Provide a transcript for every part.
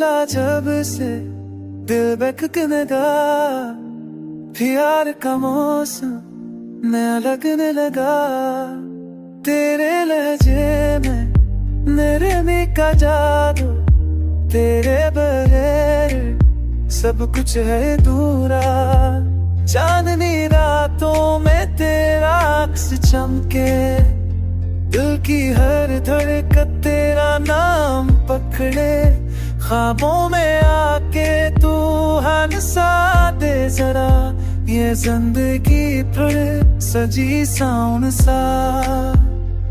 मिला जब से दिल बहकने लगा, प्यार का मौसम नया लगने लगा। तेरे लहजे में मेरे में का जादू, तेरे बगैर सब कुछ है दूरा। चांदनी रातों में तेरा अक्स चमके, दिल की हर धड़कन तेरा नाम पकड़े। ख्वाबों में आके तू हंसा दे जरा, ये जिंदगी पर सजी साउन सा।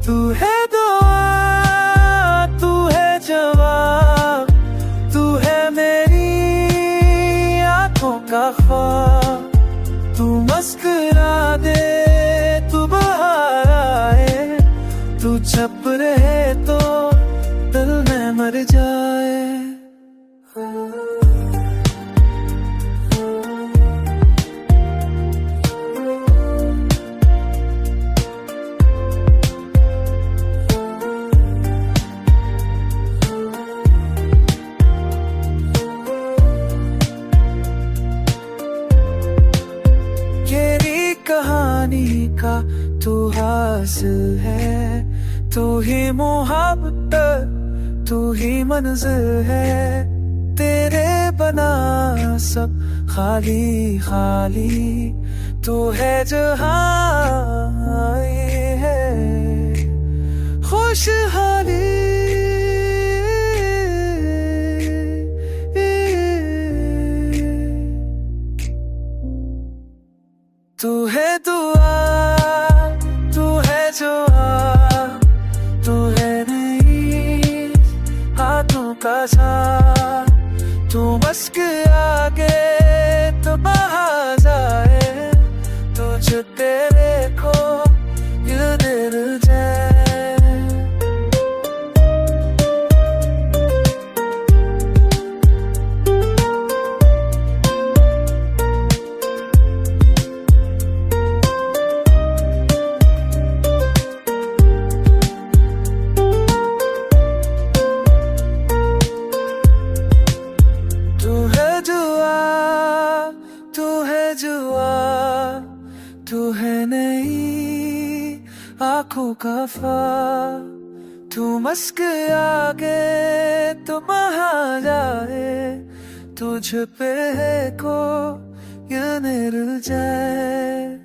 तू है दुआ, तू है जवाब, तू है मेरी आंखों का ख्वाब। तू मुस्कुरा दे, तू बाहर आए, तू छुप रहे तो दिल में मर जाए। तेरी कहानी का तू हासिल है, तू ही मोहब्बत, तू ही मंजिल है। तेरे बना सब खाली खाली, तू है जहां ये है खुशहाली। तू है दुआ, तू है जवाब, तू है नई हाथों का साथ। तू मुस्कुरा के तो बाहर जाए, तुझ तेरे को ये दिल जाए। तू है नई आंखों का ख्वाब, तू मुस्कुरा के तो बाहर जाए, तुझ पे को ये मिल जाए।